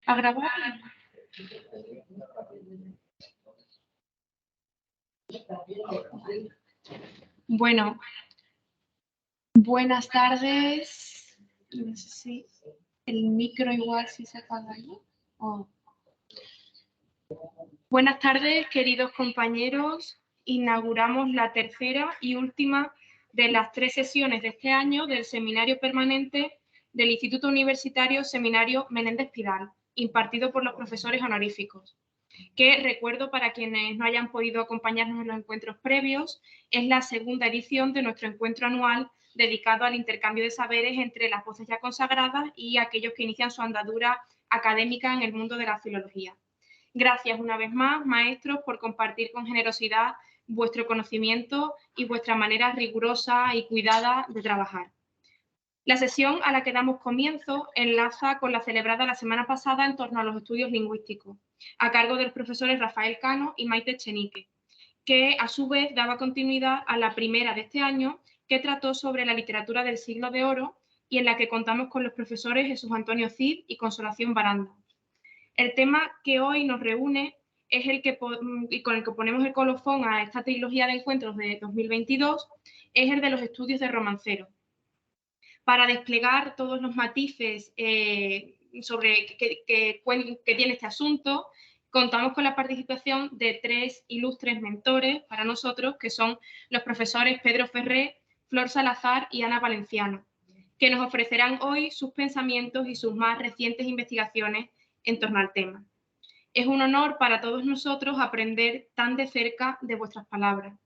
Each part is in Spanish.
¿A grabar? Bueno, buenas tardes. No sé si el micro igual si se apaga ahí. Oh. Buenas tardes, queridos compañeros. Inauguramos la tercera y última de las 3 sesiones de este año del seminario permanente del Instituto Universitario Seminario Menéndez Pidal, impartido por los profesores honoríficos, que recuerdo para quienes no hayan podido acompañarnos en los encuentros previos, es la segunda edición de nuestro encuentro anual dedicado al intercambio de saberes entre las voces ya consagradas y aquellos que inician su andadura académica en el mundo de la filología. Gracias una vez más, maestros, por compartir con generosidad vuestro conocimiento y vuestra manera rigurosa y cuidada de trabajar. La sesión a la que damos comienzo enlaza con la celebrada la semana pasada en torno a los estudios lingüísticos, a cargo de los profesores Rafael Cano y Maite Echenique, que a su vez daba continuidad a la primera de este año, que trató sobre la literatura del siglo de oro y en la que contamos con los profesores Jesús Antonio Cid y Consolación Baranda. El tema que hoy nos reúne es el que, y con el que ponemos el colofón a esta trilogía de encuentros de 2022, es el de los estudios de romancero. Para desplegar todos los matices sobre que tiene este asunto, contamos con la participación de 3 ilustres mentores para nosotros, que son los profesores Pedro Ferré, Flor Salazar y Ana Valenciano, que nos ofrecerán hoy sus pensamientos y sus más recientes investigaciones en torno al tema. Es un honor para todos nosotros aprender tan de cerca de vuestras palabras.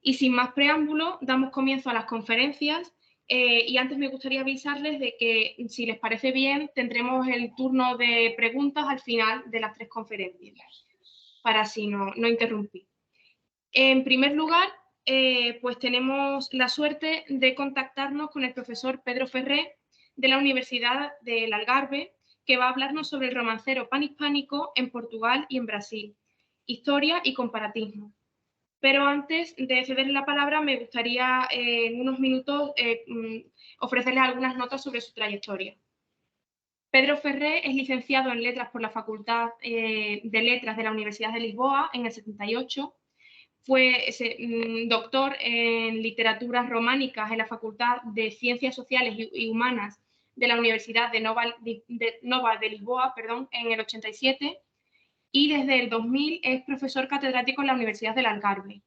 Y sin más preámbulo, damos comienzo a las conferencias y antes me gustaría avisarles de que, si les parece bien, tendremos el turno de preguntas al final de las 3 conferencias, para así no interrumpir. En primer lugar, pues tenemos la suerte de contactarnos con el profesor Pedro Ferré de la Universidad del Algarve, que va a hablarnos sobre el romancero panhispánico en Portugal y en Brasil, historia y comparatismo. Pero antes de cederle la palabra, me gustaría en unos minutos ofrecerles algunas notas sobre su trayectoria. Pedro Ferré es licenciado en Letras por la Facultad de Letras de la Universidad de Lisboa en el 78. Fue doctor en Literaturas Románicas en la Facultad de Ciencias Sociales y Humanas de la Universidad de Nova de Lisboa, en el 87. Y desde el 2000 es profesor catedrático en la Universidad del Algarve.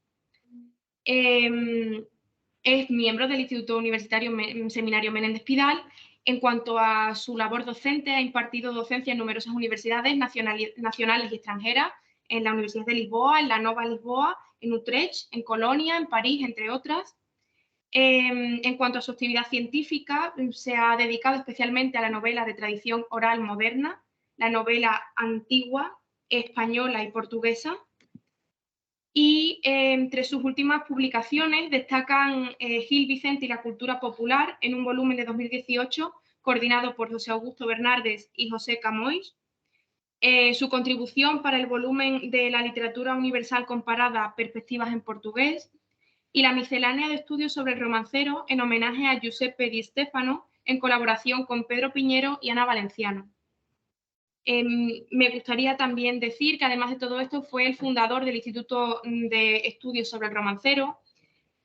Es miembro del Instituto Universitario Seminario Menéndez Pidal. En cuanto a su labor docente, ha impartido docencia en numerosas universidades nacionales y extranjeras, en la Universidad de Lisboa, en la Nova Lisboa, en Utrecht, en Colonia, en París, entre otras. En cuanto a su actividad científica, se ha dedicado especialmente a la novela de tradición oral moderna, la novela antigua, española y portuguesa. Y entre sus últimas publicaciones destacan Gil Vicente y la cultura popular, en un volumen de 2018, coordinado por José Augusto Bernardes y José Camões. Su contribución para el volumen de la literatura universal comparada, Perspectivas en portugués, y la miscelánea de estudios sobre el romancero, en homenaje a Giuseppe Di Stefano, en colaboración con Pedro Piñero y Ana Valenciano. Me gustaría también decir que, además de todo esto, fue el fundador del Instituto de Estudios sobre el Romancero,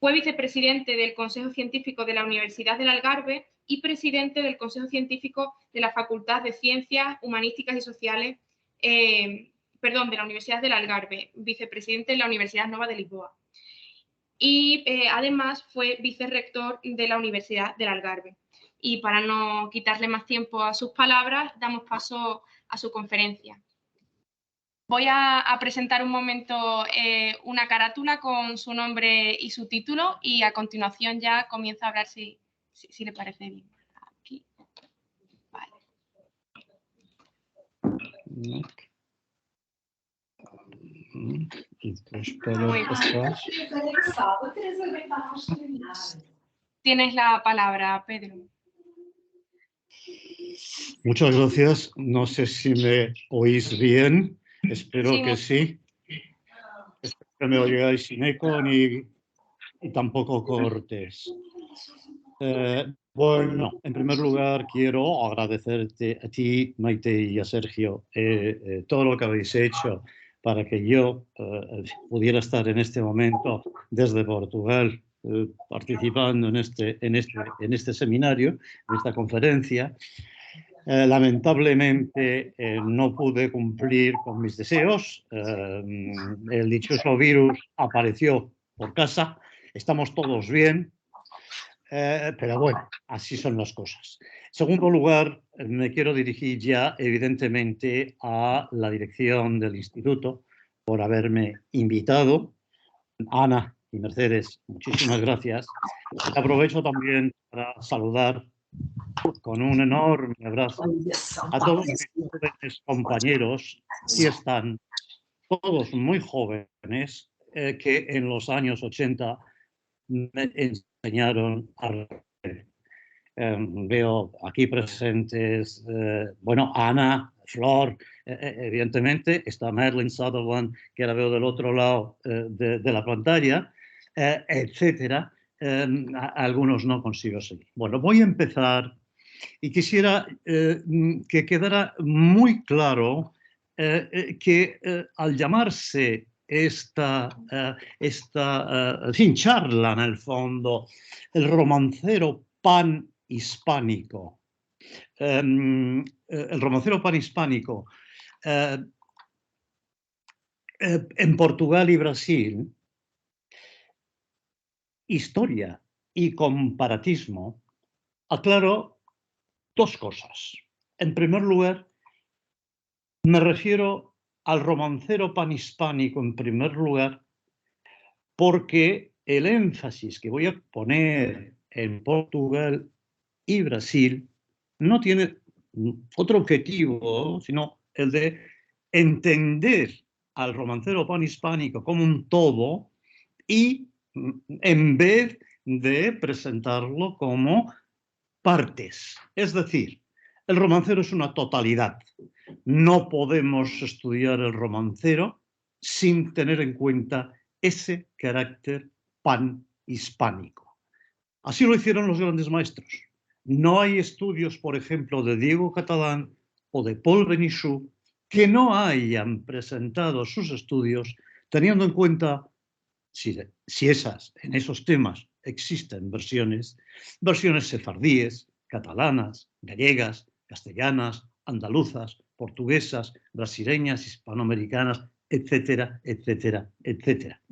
fue vicepresidente del Consejo Científico de la Universidad del Algarve y presidente del Consejo Científico de la Facultad de Ciencias Humanísticas y Sociales, de la Universidad del Algarve, vicepresidente de la Universidad Nova de Lisboa. Y además fue vicerrector de la Universidad del Algarve. Y para no quitarle más tiempo a sus palabras, damos paso a su conferencia. Voy a presentar un momento una carátula con su nombre y su título y a continuación ya comienza a hablar si le parece bien. Aquí. Vale. Tienes la palabra, Pedro. Muchas gracias. No sé si me oís bien. Espero que sí. Espero que me oigáis sin eco ni tampoco cortes. Bueno, en primer lugar quiero agradecerte a ti, Maite, y a Sergio todo lo que habéis hecho para que yo pudiera estar en este momento desde Portugal participando en este seminario, en esta conferencia. Lamentablemente no pude cumplir con mis deseos. El dichoso virus apareció por casa. Estamos todos bien. Pero bueno, así son las cosas. En segundo lugar, me quiero dirigir ya, evidentemente, a la dirección del instituto por haberme invitado. Ana y Mercedes, muchísimas gracias. Aprovecho también para saludar con un enorme abrazo a todos mis jóvenes compañeros, que están todos muy jóvenes, que en los años 80 me enseñaron a leer. Veo aquí presentes, bueno, Ana, Flor, evidentemente, está Madeline Sutherland, que la veo del otro lado de la pantalla, etcétera. Algunos no consigo seguir. Bueno, voy a empezar y quisiera que quedara muy claro que al llamarse esta charla, en el fondo, el romancero panhispánico, el romancero panhispánico en Portugal y Brasil, historia y comparatismo, aclaro dos cosas. En primer lugar, me refiero al romancero panhispánico en primer lugar porque el énfasis que voy a poner en Portugal y Brasil no tiene otro objetivo, sino el de entender al romancero panhispánico como un todo y en vez de presentarlo como partes. Es decir, el romancero es una totalidad. No podemos estudiar el romancero sin tener en cuenta ese carácter panhispánico. Así lo hicieron los grandes maestros. No hay estudios, por ejemplo, de Diego Catalán o de Paul Benichou que no hayan presentado sus estudios teniendo en cuenta si en esos temas existen versiones sefardíes, catalanas, gallegas, castellanas, andaluzas, portuguesas, brasileñas, hispanoamericanas, etcétera, etcétera, etcétera.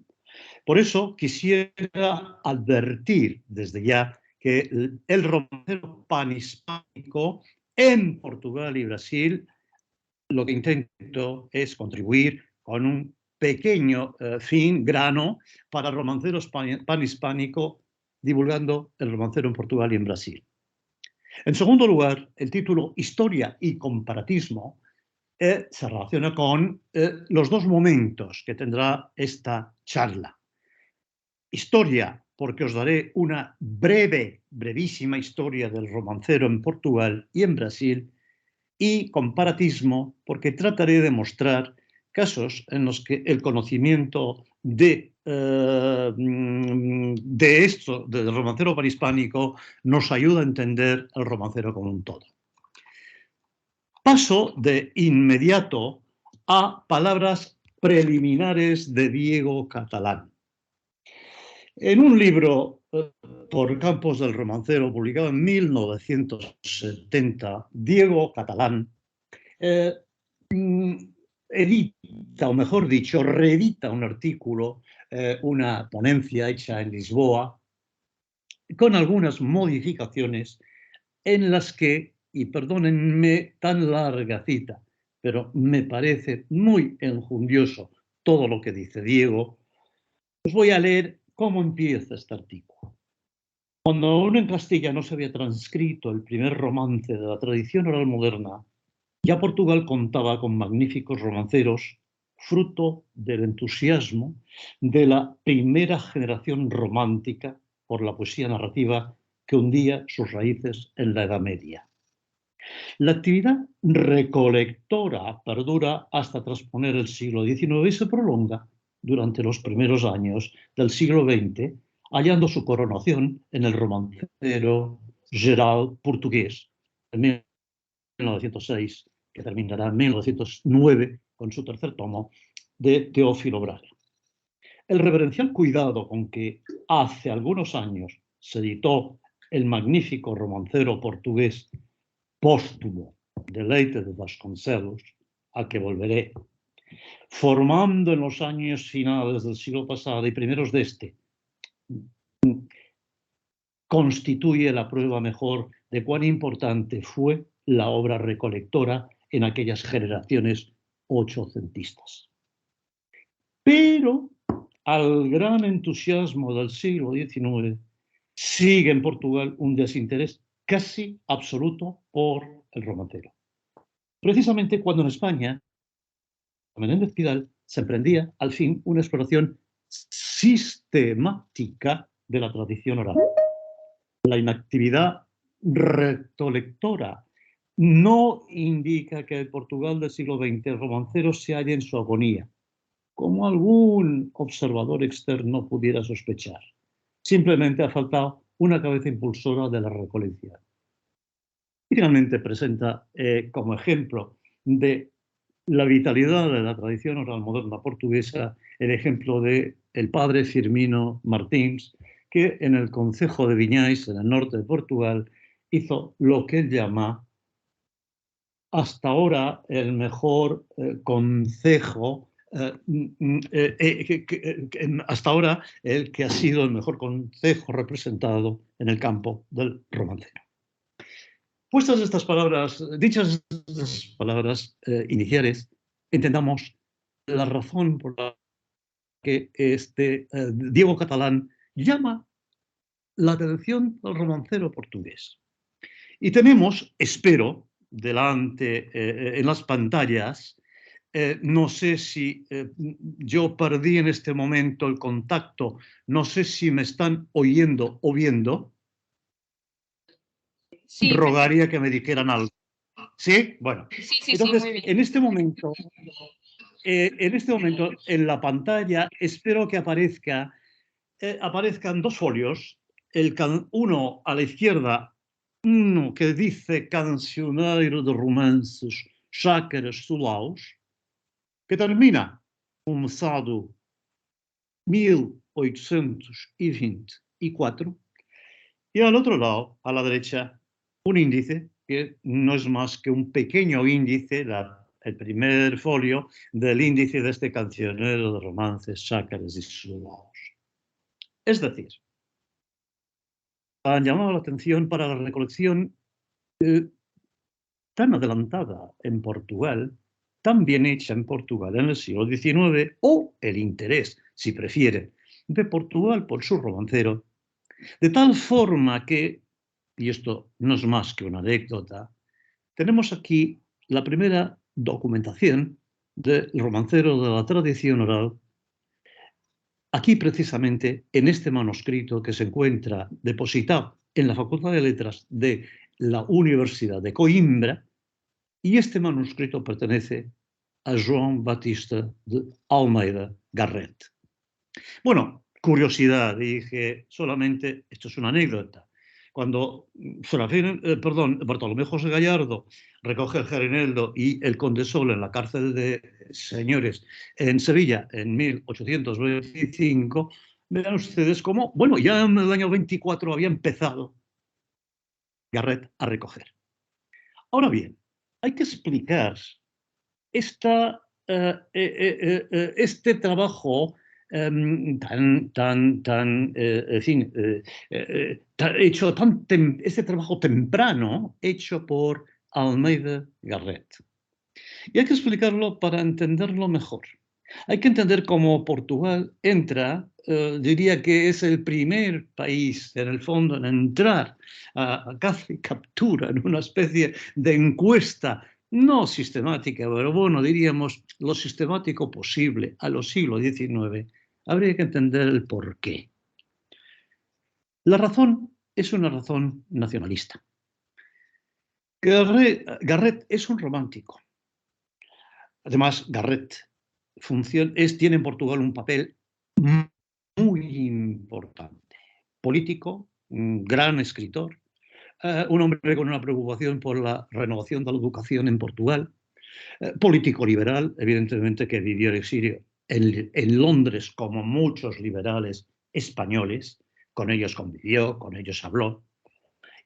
Por eso quisiera advertir desde ya que el romancero panhispánico en Portugal y Brasil, lo que intento es contribuir con un pequeño grano para el romancero panhispánico, divulgando el romancero en Portugal y en Brasil. En segundo lugar, el título Historia y comparatismo se relaciona con los dos momentos que tendrá esta charla. Historia, porque os daré una brevísima historia del romancero en Portugal y en Brasil, y comparatismo, porque trataré de mostrar casos en los que el conocimiento del romancero panhispánico nos ayuda a entender el romancero como un todo. Paso de inmediato a palabras preliminares de Diego Catalán. En un libro por Campos del Romancero, publicado en 1970, Diego Catalán edita, o mejor dicho, reedita un artículo, una ponencia hecha en Lisboa, con algunas modificaciones en las que, y perdónenme tan larga cita, pero me parece muy enjundioso todo lo que dice Diego, os voy a leer cómo empieza este artículo. Cuando aún en Castilla no se había transcrito el primer romance de la tradición oral moderna, ya Portugal contaba con magníficos romanceros, fruto del entusiasmo de la primera generación romántica por la poesía narrativa que hundía sus raíces en la Edad Media. La actividad recolectora perdura hasta trasponer el siglo XIX y se prolonga durante los primeros años del siglo XX, hallando su coronación en el romancero geral portugués, en 1906, que terminará en 1909 con su tercer tomo, de Teófilo Braga. El reverencial cuidado con que hace algunos años se editó el magnífico romancero portugués póstumo de Leite de Vasconcelos, al que volveré, formando en los años finales del siglo pasado y primeros de este, constituye la prueba mejor de cuán importante fue la obra recolectora en aquellas generaciones ochocentistas. Pero al gran entusiasmo del siglo XIX sigue en Portugal un desinterés casi absoluto por el romancero. Precisamente cuando en España, Menéndez Pidal se emprendía al fin una exploración sistemática de la tradición oral. La inactividad recolectora no indica que el Portugal del siglo XX el romancero se halle en su agonía, como algún observador externo pudiera sospechar. Simplemente ha faltado una cabeza impulsora de la recolección. Y finalmente presenta como ejemplo de la vitalidad de la tradición oral moderna portuguesa el ejemplo de el padre Firmino Martins, que en el concejo de Viñais, en el norte de Portugal, hizo lo que él llama hasta ahora el mejor concejo, hasta ahora el que ha sido el mejor concejo representado en el campo del romancero. Puestas estas palabras, dichas estas palabras iniciales, entendamos la razón por la que Diego Catalán llama la atención al romancero portugués. Y tenemos, espero, delante en las pantallas, no sé si yo perdí en este momento el contacto, no sé si me están oyendo o viendo. Sí, rogaría que me dijeran algo. ¿Sí? Bueno. Sí, entonces, muy bien. en este momento en la pantalla espero que aparezcan dos folios, uno a la izquierda, uno que dice Cancioneiro de Romances Chácaras Solaus, que termina começado 1824, y al otro lado, a la derecha, un índice que no es más que un pequeño índice, el primer folio del índice de este cancionero de romances, chácaras y solaos. Es decir, han llamado la atención para la recolección tan adelantada en Portugal, tan bien hecha en Portugal en el siglo XIX, o el interés, si prefiere, de Portugal por su romancero, de tal forma que, y esto no es más que una anécdota, tenemos aquí la primera documentación del romancero de la tradición oral, aquí precisamente en este manuscrito que se encuentra depositado en la Facultad de Letras de la Universidad de Coimbra, y este manuscrito pertenece a João Batista de Almeida Garrett. Bueno, curiosidad, dije solamente, esto es una anécdota. Cuando Bartolomé José Gallardo recoge el Gerineldo y el Conde Sol en la cárcel de señores en Sevilla en 1825, verán ustedes cómo, bueno, ya en el año 24 había empezado Garrett a recoger. Ahora bien, hay que explicar este trabajo este trabajo temprano hecho por Almeida Garrett. Y hay que explicarlo para entenderlo mejor. Hay que entender cómo Portugal entra, diría que es el primer país, en el fondo, en entrar a casi captura en una especie de encuesta no sistemática, pero bueno, diríamos lo sistemático posible a los siglos XIX, habría que entender el porqué. La razón es una razón nacionalista. Garrett es un romántico. Además, Garrett tiene en Portugal un papel muy importante. Político, un gran escritor, un hombre con una preocupación por la renovación de la educación en Portugal, político liberal, evidentemente, que vivió el exilio en Londres, como muchos liberales españoles, con ellos convivió, con ellos habló,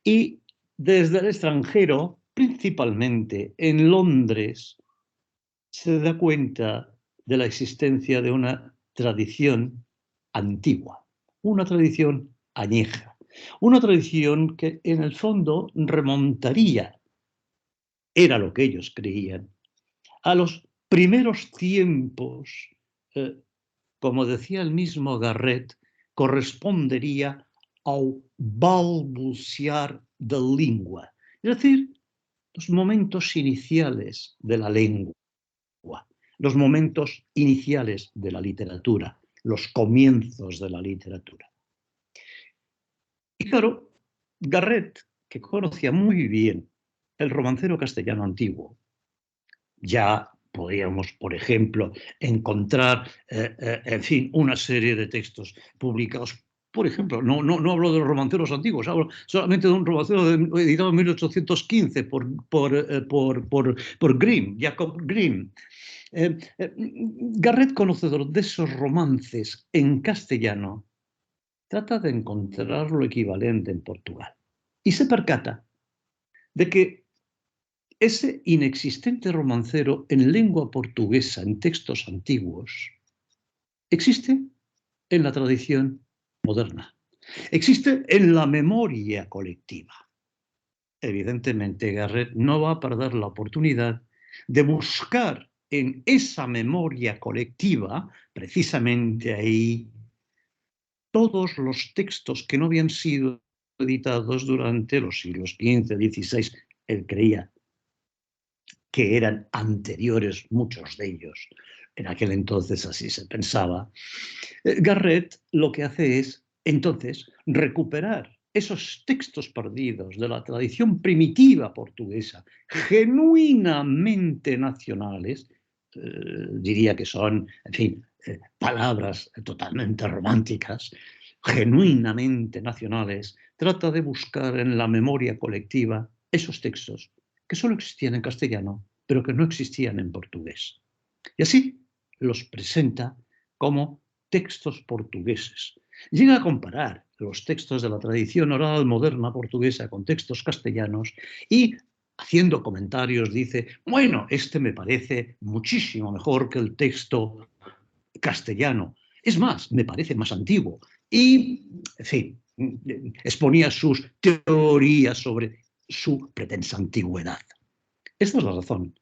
y desde el extranjero, principalmente en Londres, se da cuenta de la existencia de una tradición antigua, una tradición añeja, una tradición que en el fondo remontaría, era lo que ellos creían, a los primeros tiempos, como decía el mismo Garrett, correspondería ao balbuciar da língua, es decir, los momentos iniciales de la lengua, los momentos iniciales de la literatura, los comienzos de la literatura. Y claro, Garrett, que conocía muy bien el romancero castellano antiguo, ya podríamos, por ejemplo, encontrar, en fin, una serie de textos publicados. Por ejemplo, no hablo de los romanceros antiguos, hablo solamente de un romancero editado en 1815 por Grimm, Jacob Grimm. Garrett, conocedor de esos romances en castellano, trata de encontrar lo equivalente en Portugal y se percata de que ese inexistente romancero en lengua portuguesa, en textos antiguos, existe en la tradición moderna, existe en la memoria colectiva. Evidentemente, Garrett no va a perder la oportunidad de buscar en esa memoria colectiva, precisamente ahí, todos los textos que no habían sido editados durante los siglos XV, XVI. Él creía que eran anteriores, muchos de ellos. En aquel entonces así se pensaba. Garrett lo que hace es, entonces, recuperar esos textos perdidos de la tradición primitiva portuguesa, genuinamente nacionales, diría que son, en fin, palabras totalmente románticas, genuinamente nacionales, trata de buscar en la memoria colectiva esos textos que solo existían en castellano, pero que no existían en portugués. Y así los presenta como textos portugueses. Llega a comparar los textos de la tradición oral moderna portuguesa con textos castellanos y, haciendo comentarios, dice, bueno, este me parece muchísimo mejor que el texto castellano. Es más, me parece más antiguo. Y, en fin, exponía sus teorías sobre su pretensa antigüedad. Esta es la razón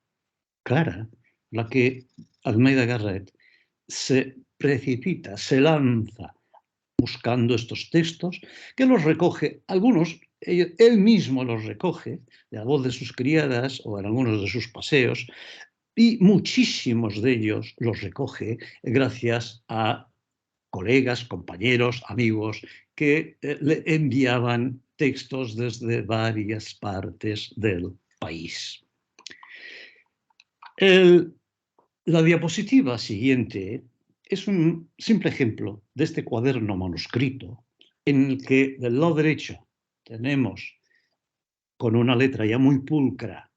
clara, la que Almeida Garrett se precipita, se lanza buscando estos textos, que los recoge, algunos, él mismo los recoge de la voz de sus criadas o en algunos de sus paseos, y muchísimos de ellos los recoge gracias a colegas, compañeros, amigos que le enviaban textos desde varias partes del país. La diapositiva siguiente es un simple ejemplo de este cuaderno manuscrito en el que del lado derecho tenemos con una letra ya muy pulcra,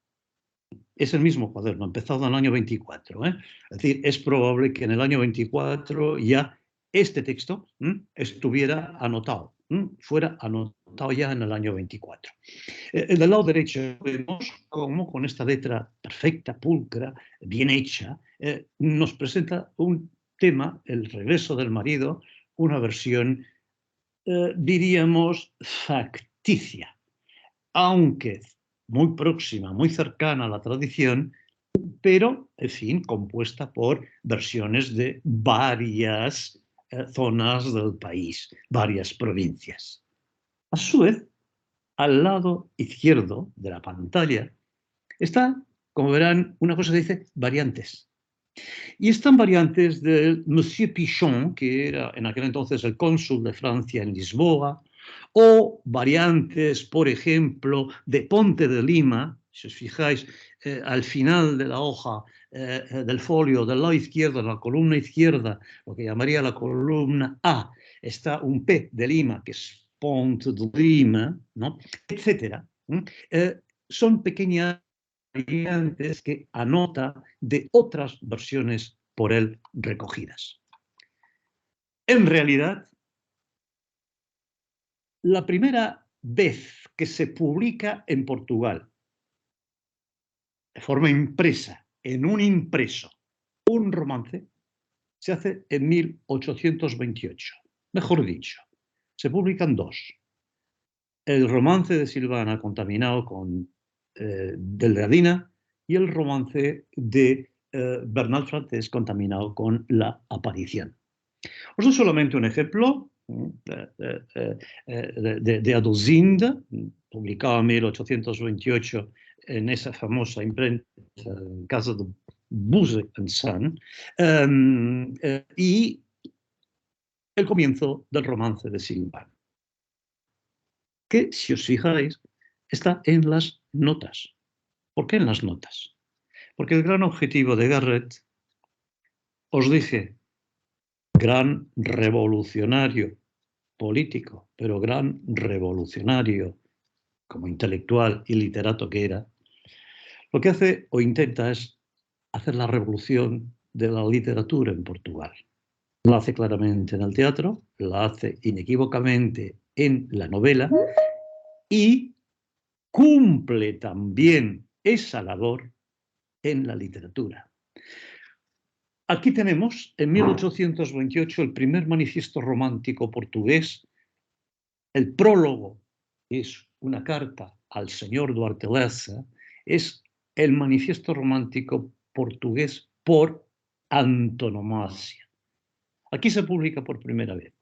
es el mismo cuaderno, empezado en el año 24. Es decir, es probable que en el año 24 ya este texto estuviera anotado, fuera anotado ya en el año 24. Del lado derecho vemos cómo con esta letra perfecta, pulcra, bien hecha, nos presenta un tema, el regreso del marido, una versión, diríamos, facticia, aunque muy próxima, muy cercana a la tradición, pero, en fin, compuesta por versiones de varias zonas del país, varias provincias. A su vez, al lado izquierdo de la pantalla está, como verán, una cosa que dice variantes. Y están variantes del Monsieur Pichon, que era en aquel entonces el cónsul de Francia en Lisboa, o variantes, por ejemplo, de Ponte de Lima. Si os fijáis, al final de la hoja del folio, del lado izquierdo, en la columna izquierda, lo que llamaría la columna A, está un P de Lima, que es Ponte de Lima, ¿no? Etcétera. Son pequeñas variantes que anota de otras versiones por él recogidas. En realidad, la primera vez que se publica en Portugal, de forma impresa, en un impreso, un romance, se hace en 1828. Mejor dicho, se publican dos. El romance de Silvana contaminado con Delgadina y el romance de Bernal Frantés contaminado con La aparición. Os doy solamente un ejemplo de Aduzinda, publicado en 1828 en esa famosa imprenta en casa de Buse Son, y el comienzo del romance de Silvana, que, si os fijáis, está en las notas. ¿Por qué en las notas? Porque el gran objetivo de Garrett, os dije, gran revolucionario político, pero gran revolucionario como intelectual y literato que era, lo que hace o intenta es hacer la revolución de la literatura en Portugal. La hace claramente en el teatro, la hace inequívocamente en la novela y cumple también esa labor en la literatura. Aquí tenemos, en 1828, el primer manifiesto romántico portugués, el prólogo, que es una carta al señor Duarte Lessa, es el manifiesto romántico portugués por antonomasia. Aquí se publica por primera vez.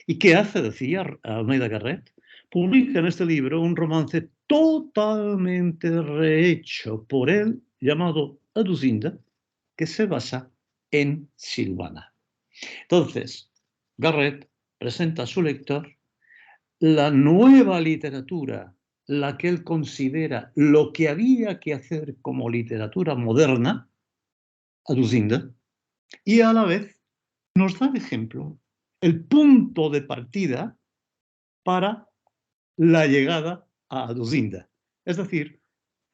¿Y qué hace? Decía Almeida Garrett. Publica en este libro un romance totalmente rehecho por él, llamado Aduzinda, que se basa en Silvana. Entonces, Garrett presenta a su lector la nueva literatura, la que él considera lo que había que hacer como literatura moderna, Aduzinda, y a la vez nos da de ejemplo el punto de partida para la llegada a Aduzinda. Es decir,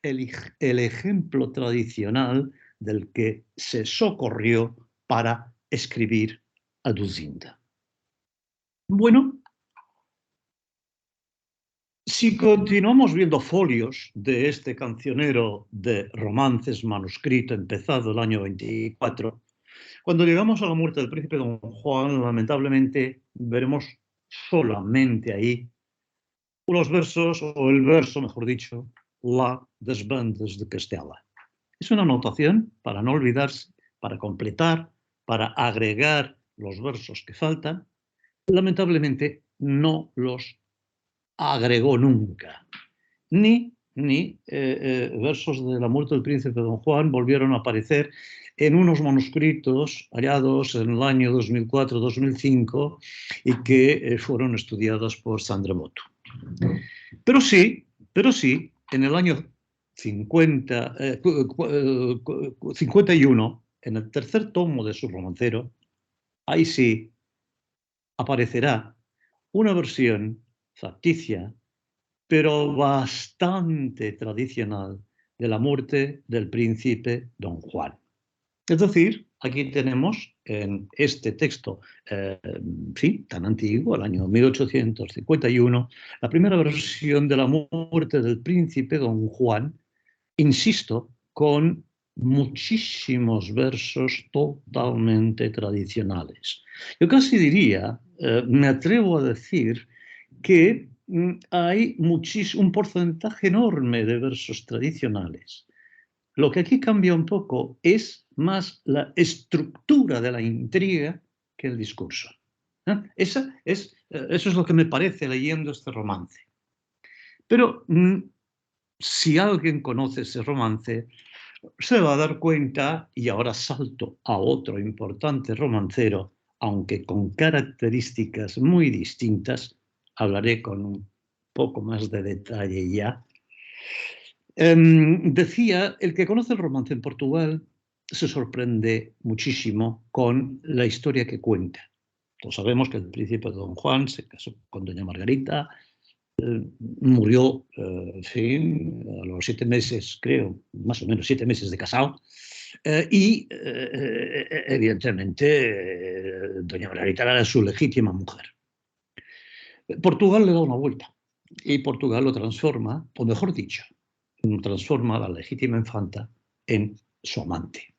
el ejemplo tradicional del que se socorrió para escribir Aduzinda. Bueno, si continuamos viendo folios de este cancionero de romances manuscrito empezado el año 24, cuando llegamos a la muerte del príncipe Don Juan, lamentablemente veremos solamente ahí los versos, o el verso, mejor dicho, La des Bandes de Castela. Es una anotación para no olvidarse, para completar, para agregar los versos que faltan. Lamentablemente no los agregó nunca. Ni versos de la muerte del príncipe Don Juan volvieron a aparecer en unos manuscritos hallados en el año 2004-2005 y que fueron estudiados por Sandra Motu. Pero sí, en el año 51, en el tercer tomo de su romancero, ahí sí aparecerá una versión facticia, pero bastante tradicional, de la muerte del príncipe Don Juan. Es decir, aquí tenemos en este texto, tan antiguo, el año 1851, la primera versión de la muerte del príncipe Don Juan, insisto, con muchísimos versos totalmente tradicionales. Yo casi diría, me atrevo a decir, que hay un porcentaje enorme de versos tradicionales. Lo que aquí cambia un poco es más la estructura de la intriga que el discurso. Eso es lo que me parece leyendo este romance. Pero si alguien conoce ese romance, se va a dar cuenta, y ahora salto a otro importante romancero, aunque con características muy distintas, hablaré con un poco más de detalle ya. Decía, el que conoce el romance en Portugal se sorprende muchísimo con la historia que cuenta. Todos sabemos que el príncipe Don Juan se casó con doña Margarita, murió, en fin, a los 7 meses, creo, más o menos 7 meses de casado. Y, evidentemente, doña Margarita era su legítima mujer. Portugal le da una vuelta y Portugal lo transforma, o mejor dicho, transforma a la legítima infanta en su amante.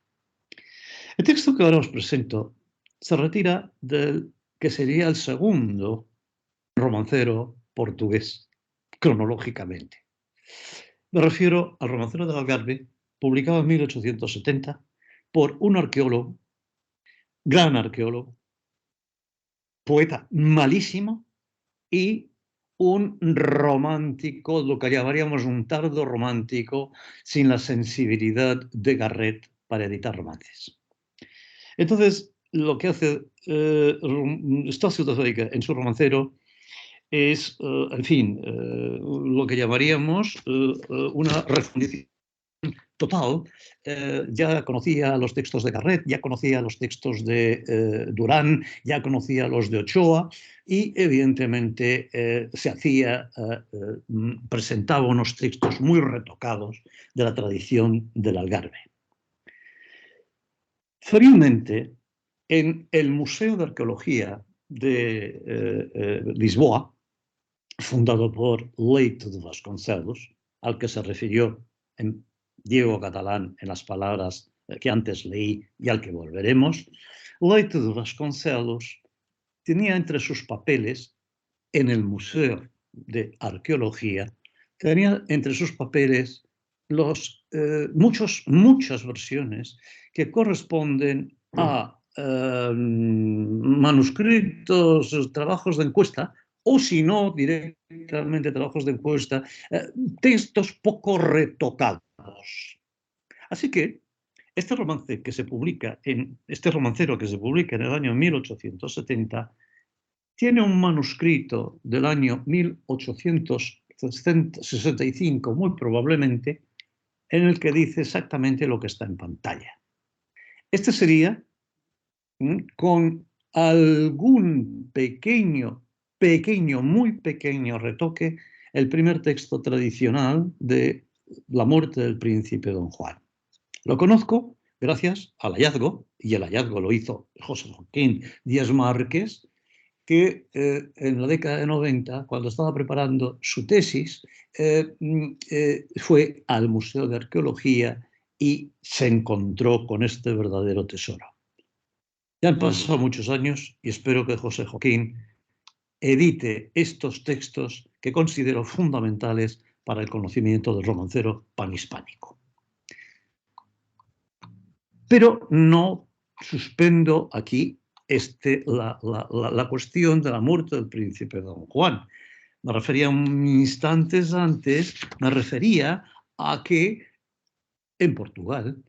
El texto que ahora os presento se retira del que sería el segundo romancero portugués, cronológicamente. Me refiero al romancero del Algarve, publicado en 1870 por un arqueólogo, gran arqueólogo, poeta malísimo y un romántico, lo que llamaríamos un tardo romántico, sin la sensibilidad de Garrett para editar romances. Entonces, lo que hace Stasio de Veiga en su romancero es, en fin, lo que llamaríamos una refundición total. Ya conocía los textos de Garrett, ya conocía los textos de Durán, ya conocía los de Ochoa y, evidentemente, presentaba unos textos muy retocados de la tradición del Algarve. Felizmente, en el Museo de Arqueología de Lisboa, fundado por Leite de Vasconcelos, al que se refirió en Diego Catalán en las palabras que antes leí y al que volveremos, Leite de Vasconcelos tenía entre sus papeles en el Museo de Arqueología, tenía entre sus papeles muchas versiones que corresponden a manuscritos, trabajos de encuesta, o si no, directamente trabajos de encuesta, textos poco retocados. Así que este romancero que se publica en el año 1870 tiene un manuscrito del año 1865, muy probablemente, en el que dice exactamente lo que está en pantalla. Este sería, con algún muy pequeño retoque, el primer texto tradicional de La muerte del príncipe Don Juan. Lo conozco gracias al hallazgo, y el hallazgo lo hizo José Joaquín Díaz Márquez, que en la década de 90, cuando estaba preparando su tesis, fue al Museo de Arqueología y se encontró con este verdadero tesoro. Ya han pasado muchos años y espero que José Joaquín edite estos textos que considero fundamentales para el conocimiento del romancero panhispánico. Pero no suspendo aquí la cuestión de la muerte del príncipe Don Juan. Me refería instantes antes, me refería a que en Portugal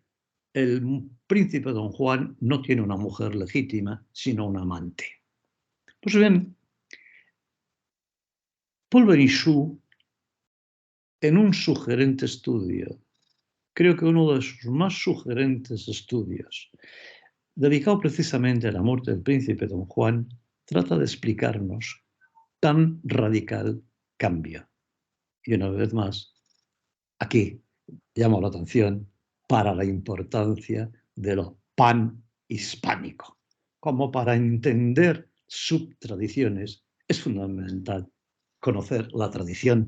el príncipe Don Juan no tiene una mujer legítima, sino un amante. Pues bien, Paul Benichou, en un sugerente estudio, creo que uno de sus más sugerentes estudios, dedicado precisamente a la muerte del príncipe Don Juan, trata de explicarnos tan radical cambio. Y una vez más, aquí llamo la atención para la importancia de lo panhispánico. Como para entender subtradiciones es fundamental conocer la tradición,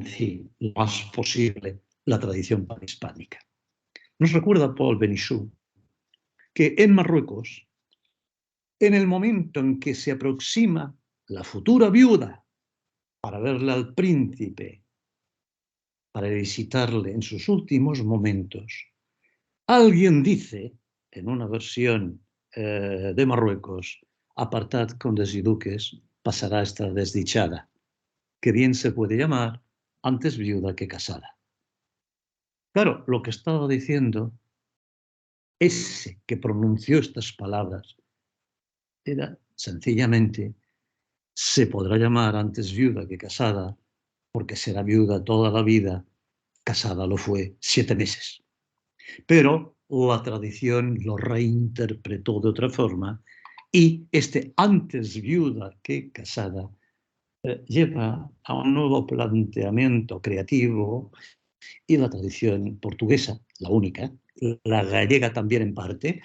sí, lo más posible, la tradición panhispánica. Nos recuerda Paul Benichou que en Marruecos, en el momento en que se aproxima la futura viuda para verle al príncipe, para visitarle en sus últimos momentos, alguien dice, en una versión de Marruecos, apartad condes y duques, pasará esta desdichada, que bien se puede llamar antes viuda que casada. Claro, lo que estaba diciendo ese que pronunció estas palabras era sencillamente: se podrá llamar antes viuda que casada, porque será viuda toda la vida, casada lo fue 7 meses. Pero la tradición lo reinterpretó de otra forma y este antes viuda que casada lleva a un nuevo planteamiento creativo y la tradición portuguesa, la única, la gallega también en parte,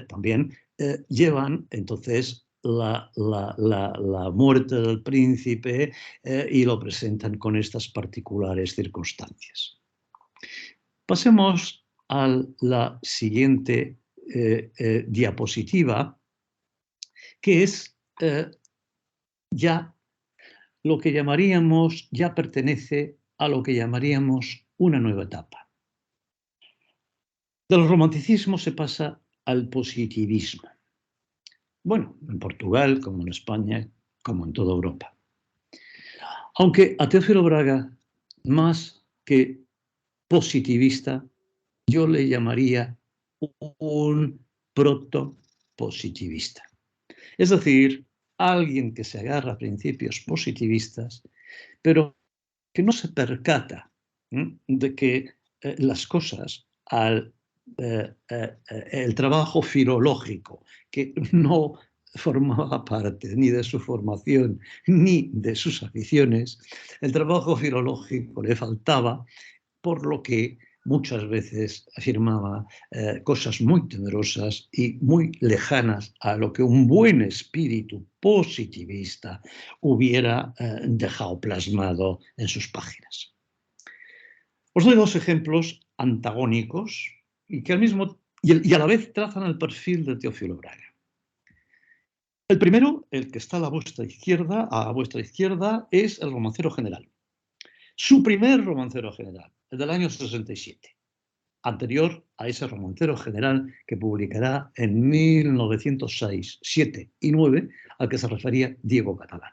también llevan entonces la muerte del príncipe y lo presentan con estas particulares circunstancias. Pasemos a la siguiente diapositiva, que es ya lo que llamaríamos, ya pertenece a lo que llamaríamos una nueva etapa. Del romanticismo se pasa al positivismo. Bueno, en Portugal, como en España, como en toda Europa. Aunque a Teófilo Braga, más que positivista, yo le llamaría un protopositivista. Es decir, alguien que se agarra a principios positivistas, pero que no se percata de que las cosas, el trabajo filológico, que no formaba parte ni de su formación ni de sus aficiones, el trabajo filológico le faltaba, por lo que muchas veces afirmaba cosas muy temerosas y muy lejanas a lo que un buen espíritu positivista hubiera dejado plasmado en sus páginas. Os doy dos ejemplos antagónicos y que y a la vez trazan el perfil de Teófilo Braga. El primero, el que está a vuestra izquierda, es El romancero general. Su primer romancero general, el del año 67, anterior a ese romancero general que publicará en 1906, 7 y 9, al que se refería Diego Catalán.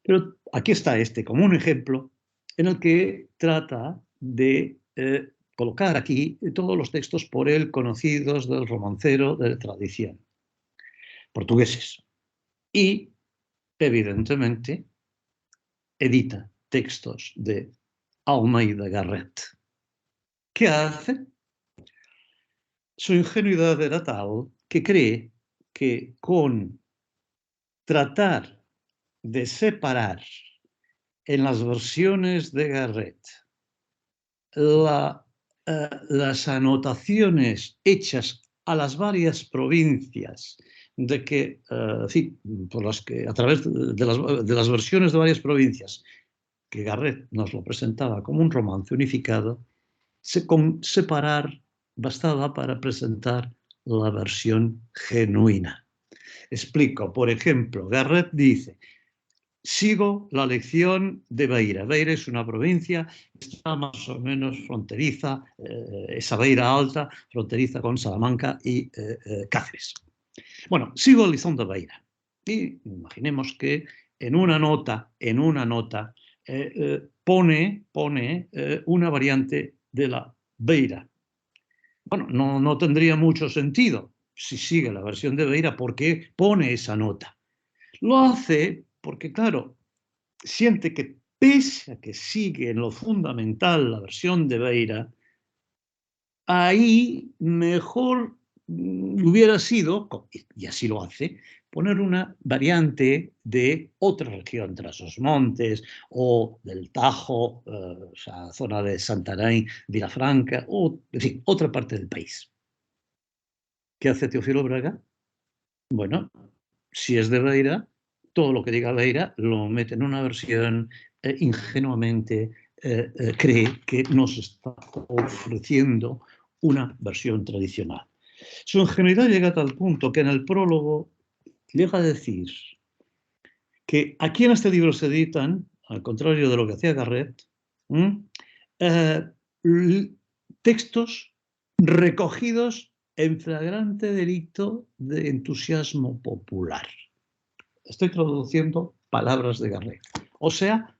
Pero aquí está este como un ejemplo en el que trata de colocar aquí todos los textos por él conocidos del romancero de tradición, portugueses. Y, evidentemente, edita textos de Almeida Garrett. ¿Qué hace? Su ingenuidad era tal que cree que con tratar de separar en las versiones de Garrett las anotaciones hechas a las varias provincias de que, por las que a través de las versiones de varias provincias que Garrett nos lo presentaba como un romance unificado, con separar bastaba para presentar la versión genuina. Explico, por ejemplo, Garrett dice: sigo la lección de Beira. Beira es una provincia que está más o menos fronteriza, esa Beira Alta, fronteriza con Salamanca y Cáceres. Bueno, sigo la lección de Beira. Y imaginemos que en una nota pone una variante de la Beira. Bueno, no tendría mucho sentido si sigue la versión de Beira, ¿por qué pone esa nota? Lo hace porque, claro, siente que pese a que sigue en lo fundamental la versión de Beira, ahí mejor hubiera sido, y así lo hace, poner una variante de otra región, Trás-os-Montes, o del Tajo, o sea, zona de Santarém, Vilafranca, o, en fin, otra parte del país. ¿Qué hace Teófilo Braga? Bueno, si es de Beira, todo lo que diga Beira lo mete en una versión ingenuamente cree que nos está ofreciendo una versión tradicional. Su ingenuidad llega a tal punto que en el prólogo llega a decir que aquí en este libro se editan, al contrario de lo que hacía Garrett, textos recogidos en flagrante delito de entusiasmo popular. Estoy traduciendo palabras de Garrett. O sea,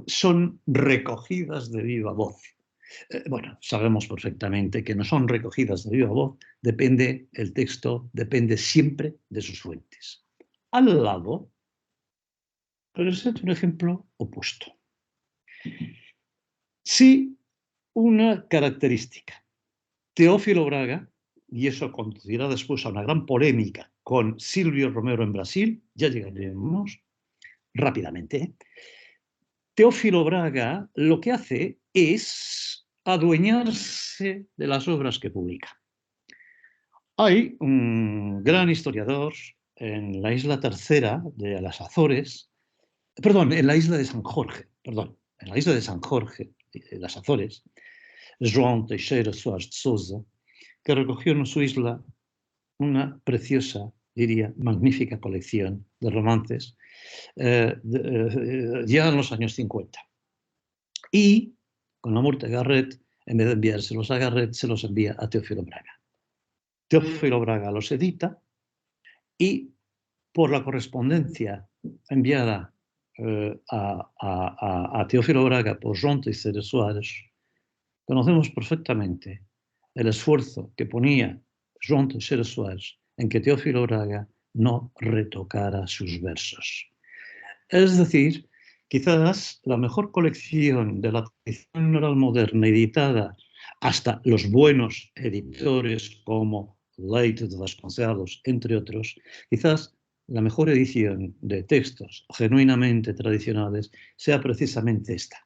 son recogidas de viva voz. Bueno, sabemos perfectamente que no son recogidas de viva voz, el texto depende siempre de sus fuentes. Al lado, presento un ejemplo opuesto. Sí, una característica. Teófilo Braga, y eso conducirá después a una gran polémica con Silvio Romero en Brasil, ya llegaremos, rápidamente. Teófilo Braga lo que hace es adueñarse de las obras que publica. Hay un gran historiador en la isla tercera de las Azores, perdón, en la isla de San Jorge, perdón, en la isla de San Jorge, de las Azores, João Teixeira Soares de Sousa, que recogió en su isla una preciosa, diría, magnífica colección de romances ya en los años 50. Y con la muerte de Garrett, en vez de enviárselos a Garrett, se los envía a Teófilo Braga. Teófilo Braga los edita y por la correspondencia enviada a Teófilo Braga por João Teixeira Soares, conocemos perfectamente el esfuerzo que ponía João Teixeira Soares en que Teófilo Braga no retocara sus versos. Es decir, quizás la mejor colección de la tradición oral moderna editada hasta los buenos editores como Leite de Vasconcelos, entre otros, quizás la mejor edición de textos genuinamente tradicionales sea precisamente esta,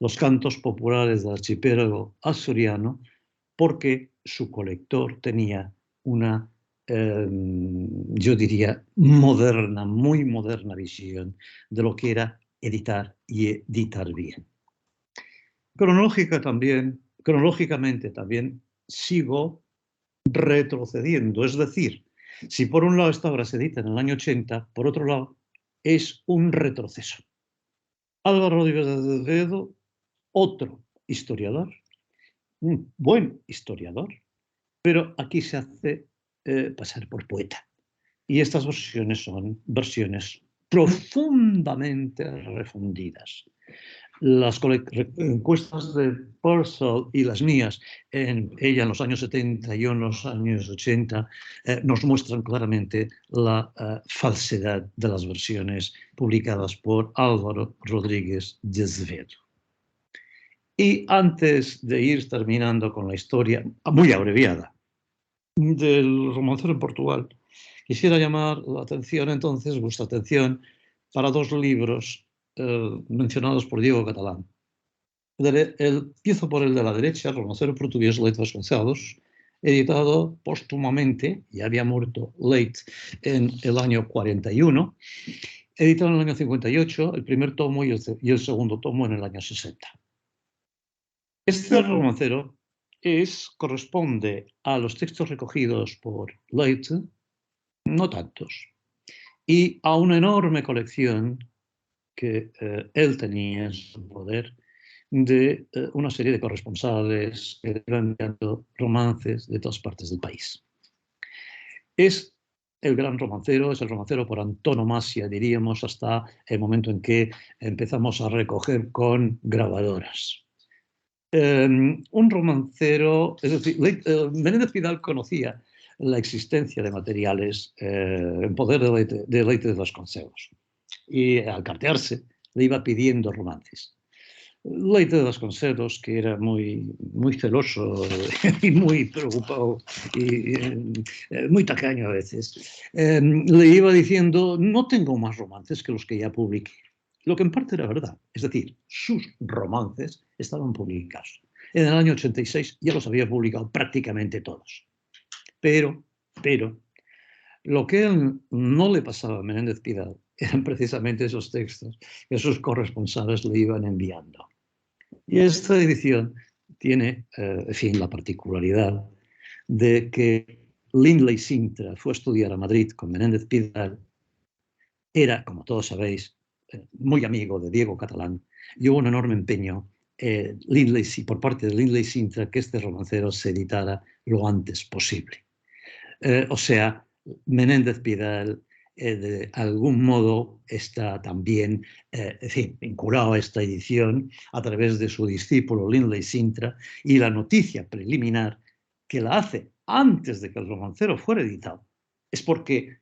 los cantos populares del archipiélago asturiano, porque su colector tenía una, yo diría, moderna, muy moderna visión de lo que era editar y editar bien. Cronológicamente también sigo retrocediendo, es decir, si por un lado esta obra se edita en el año 80, por otro lado es un retroceso. Álvaro Rodríguez de Azevedo, otro historiador, un buen historiador, pero aquí se hace pasar por poeta. Y estas versiones son versiones profundamente refundidas. Las encuestas de Purcell y las mías, ella en los años 70 y yo en los años 80, nos muestran claramente la falsedad de las versiones publicadas por Álvaro Rodríguez de Azevedo. Y antes de ir terminando con la historia, muy abreviada, del romancero en Portugal, quisiera llamar la atención entonces, vuestra atención, para dos libros mencionados por Diego Catalán. Empiezo por el de la derecha, el romancero portugués Leite Vasconcelos, editado póstumamente, ya había muerto Leite en el año 41, editado en el año 58, el primer tomo y el segundo tomo en el año 60. Este romancero corresponde a los textos recogidos por Leite, no tantos, y a una enorme colección que él tenía en su poder de una serie de corresponsales que iban enviando romances de todas partes del país. Es el gran romancero, es el romancero por antonomasia, diríamos, hasta el momento en que empezamos a recoger con grabadoras. Un romancero, es decir, Menéndez Pidal conocía la existencia de materiales en poder de Leite de Vasconcelos y al cartearse le iba pidiendo romances. Leite de Vasconcelos, que era muy celoso y muy preocupado y muy tacaño a veces, le iba diciendo, no tengo más romances que los que ya publiqué. Lo que en parte era verdad, es decir, sus romances estaban publicados. En el año 86 ya los había publicado prácticamente todos. Pero, lo que él no le pasaba a Menéndez Pidal eran precisamente esos textos que sus corresponsales le iban enviando. Y esta edición tiene, en fin, la particularidad de que Lindley Sintra fue a estudiar a Madrid con Menéndez Pidal, era, como todos sabéis, muy amigo de Diego Catalán, y hubo un enorme empeño por parte de Lindley Sintra que este romancero se editara lo antes posible. O sea, Menéndez Pidal de algún modo está también en fin, vinculado a esta edición a través de su discípulo Lindley Sintra, y la noticia preliminar que la hace antes de que el romancero fuera editado es porque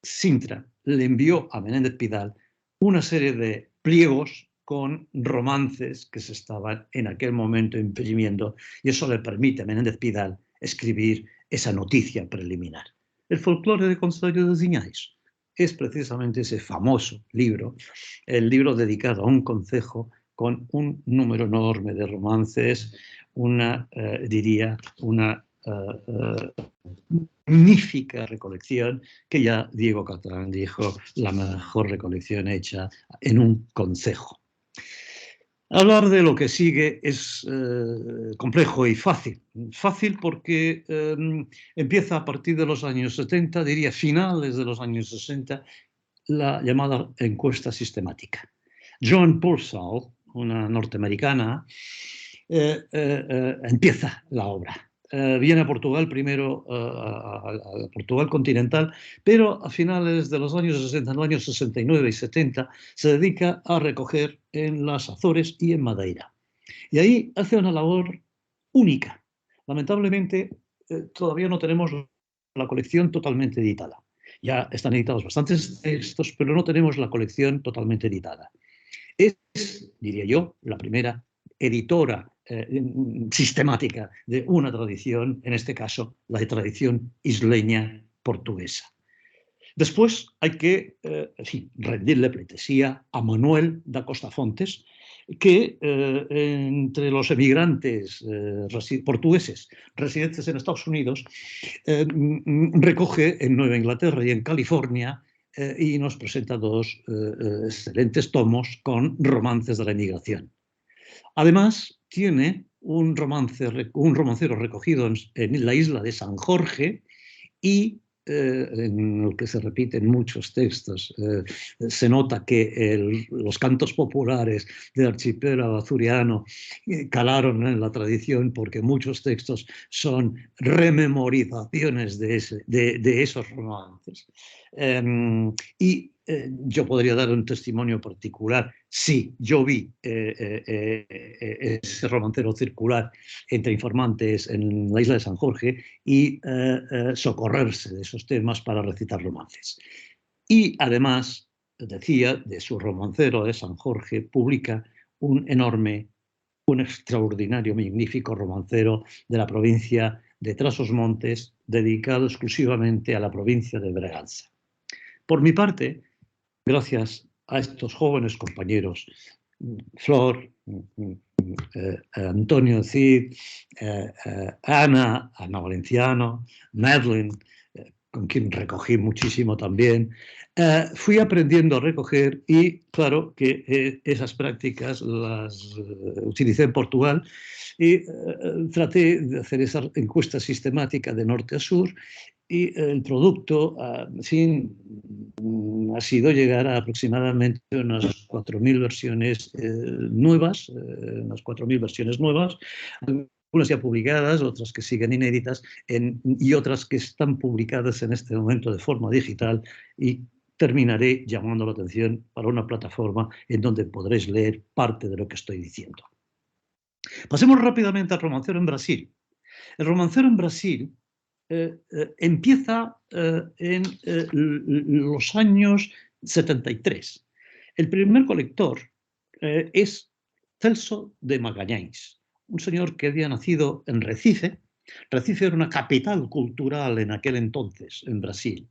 Sintra le envió a Menéndez Pidal una serie de pliegos con romances que se estaban en aquel momento imprimiendo, y eso le permite a Menéndez Pidal escribir esa noticia preliminar. El folclore de Concello de Diñais es precisamente ese famoso libro, el libro dedicado a un concejo con un número enorme de romances, diría, una magnífica recolección que ya Diego Catalán dijo, la mejor recolección hecha en un concejo. Hablar de lo que sigue es complejo y fácil. Fácil porque empieza a partir de los años 70, diría finales de los años 60, la llamada encuesta sistemática. Joan Purcell, una norteamericana, empieza la obra. Viene a Portugal primero, a Portugal continental, pero a finales de los años 60, en los años 69 y 70, se dedica a recoger en las Azores y en Madeira. Y ahí hace una labor única. Lamentablemente, todavía no tenemos la colección totalmente editada. Ya están editados bastantes textos, pero no tenemos la colección totalmente editada. Es, diría yo, la primera editora sistemática de una tradición, en este caso la tradición isleña portuguesa. Después hay que rendirle pleitesía a Manuel da Costa Fontes, que entre los emigrantes portugueses residentes en Estados Unidos recoge en Nueva Inglaterra y en California y nos presenta dos excelentes tomos con romances de la emigración. Además, tiene un romancero recogido en la isla de San Jorge y en el que se repiten muchos textos. Se nota que los cantos populares del archipiélago azuriano calaron en la tradición porque muchos textos son rememorizaciones de esos romances. Yo podría dar un testimonio particular. Sí, yo vi ese romancero circular entre informantes en la isla de San Jorge y socorrerse de esos temas para recitar romances. Y además, decía, de su romancero de San Jorge, publica un extraordinario, magnífico romancero de la provincia de Trás-os-Montes, dedicado exclusivamente a la provincia de Braganza. Por mi parte, gracias a estos jóvenes compañeros, Flor, Antonio Cid, Ana Valenciano, Madeline, con quien recogí muchísimo también, fui aprendiendo a recoger y claro que esas prácticas las utilicé en Portugal y traté de hacer esa encuesta sistemática de norte a sur y el producto ha sido llegar a aproximadamente unas 4.000 versiones nuevas, algunas ya publicadas, otras que siguen inéditas y otras que están publicadas en este momento de forma digital y terminaré llamando la atención para una plataforma en donde podréis leer parte de lo que estoy diciendo. Pasemos rápidamente al romancero en Brasil. El romancero en Brasil empieza en los años 73. El primer colector es Celso de Magalhães, un señor que había nacido en Recife. Recife era una capital cultural en aquel entonces, en Brasil.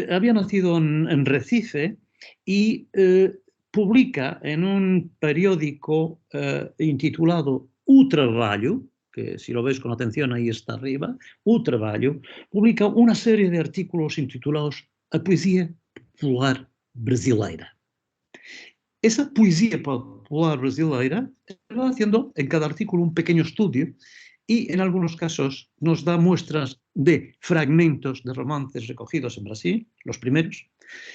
Había nacido en Recife y publica en un periódico intitulado O Trabalho, que si lo ves con atención ahí está arriba, O Trabalho, publica una serie de artículos intitulados A Poesia Popular Brasileira. Esa poesía popular brasileira va haciendo en cada artículo un pequeño estudio y en algunos casos nos da muestras de fragmentos de romances recogidos en Brasil, los primeros,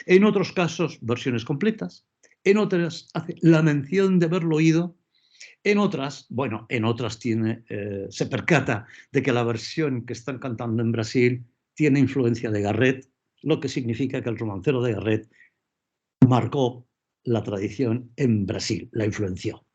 en otros casos versiones completas, en otras hace la mención de haberlo oído, en otras se percata de que la versión que están cantando en Brasil tiene influencia de Garrett, lo que significa que el romancero de Garrett marcó la tradición en Brasil, la influenció.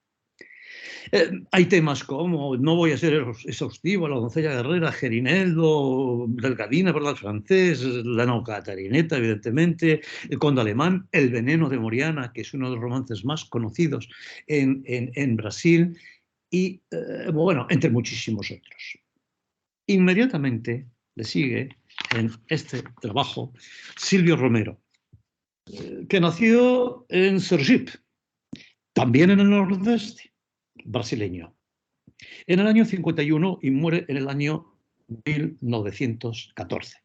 Hay temas como, no voy a ser exhaustivo, La doncella guerrera, Gerineldo, Delgadina, ¿verdad? Francés, La no Catarineta, evidentemente, El conde alemán, El veneno de Moriana, que es uno de los romances más conocidos en Brasil, y bueno, entre muchísimos otros. Inmediatamente le sigue en este trabajo Silvio Romero. que nació en Sergipe, también en el nordeste brasileño, en el año 51 y muere en el año 1914.